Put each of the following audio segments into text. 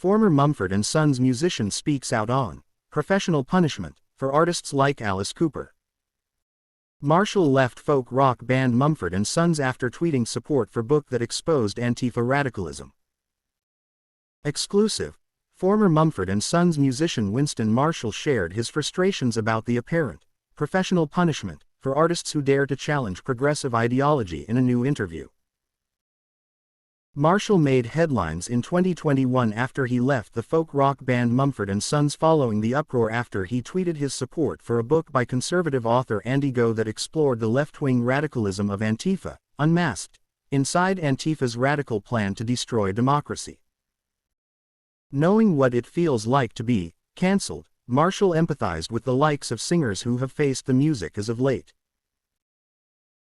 former Mumford & Sons musician speaks out on professional punishment for artists like Alice Cooper. Marshall left folk rock band Mumford & Sons after tweeting support for book that exposed Antifa radicalism. Exclusive. Former Mumford & Sons musician Winston Marshall shared his frustrations about the apparent professional punishment for artists who dare to challenge progressive ideology in a new interview. Marshall made headlines in 2021 after he left the folk rock band Mumford & Sons following the uproar after he tweeted his support for a book by conservative author Andy Go that explored the left-wing radicalism of Antifa, Unmasked, Inside Antifa's Radical Plan to Destroy Democracy. Knowing what it feels like to be cancelled, Marshall empathized with the likes of singers who have faced the music as of late.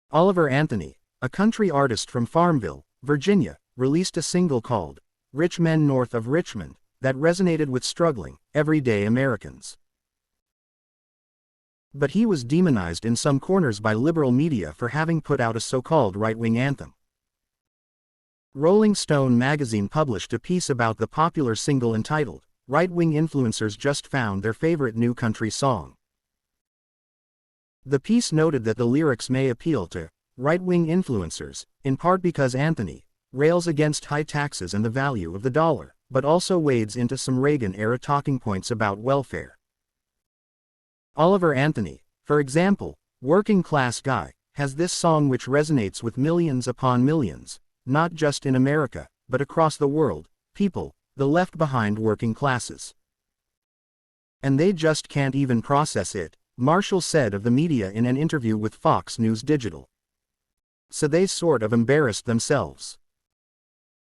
Oliver Anthony, a country artist from Farmville, Virginia, released a single called "Rich Men North of Richmond" that resonated with struggling, everyday Americans. But he was demonized in some corners by liberal media for having put out a so-called right-wing anthem. Rolling Stone magazine published a piece about the popular single entitled, "Right-Wing Influencers Just Found Their Favorite New Country Song." The piece noted that the lyrics may appeal to right-wing influencers, in part because Anthony rails against high taxes and the value of the dollar, but also wades into some Reagan-era talking points about welfare. Oliver Anthony, for example, working class guy, has this song which resonates with millions upon millions, not just in America, but across the world, people, the left-behind working classes. And they just can't even process it, Marshall said of the media in an interview with Fox News Digital. So they sort of embarrassed themselves.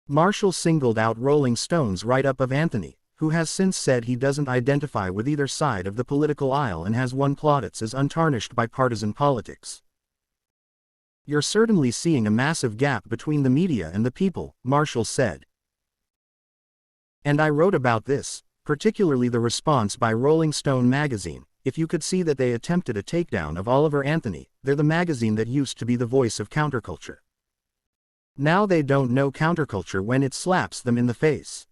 Marshall singled out Rolling Stone's write-up of Anthony, who has since said he doesn't identify with either side of the political aisle and has won plaudits as untarnished by partisan politics. "You're certainly seeing a massive gap between the media and the people," Marshall said. "And I wrote about this, particularly the response by Rolling Stone magazine. If you could see that they attempted a takedown of Oliver Anthony, they're the magazine that used to be the voice of counterculture. Now they don't know counterculture when it slaps them in the face."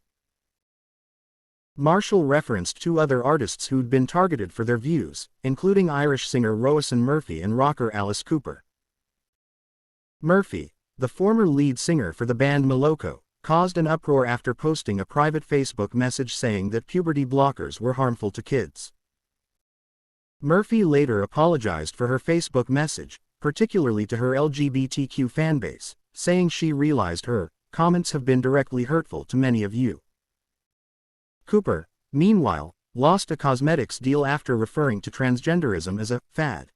Marshall referenced two other artists who'd been targeted for their views, including Irish singer Roisin Murphy and rocker Alice Cooper. Murphy, the former lead singer for the band Moloko, caused an uproar after posting a private Facebook message saying that puberty blockers were harmful to kids. Murphy later apologized for her Facebook message, particularly to her LGBTQ fanbase, saying she realized her comments have been directly hurtful to many of you. Cooper, meanwhile, lost a cosmetics deal after referring to transgenderism as a fad.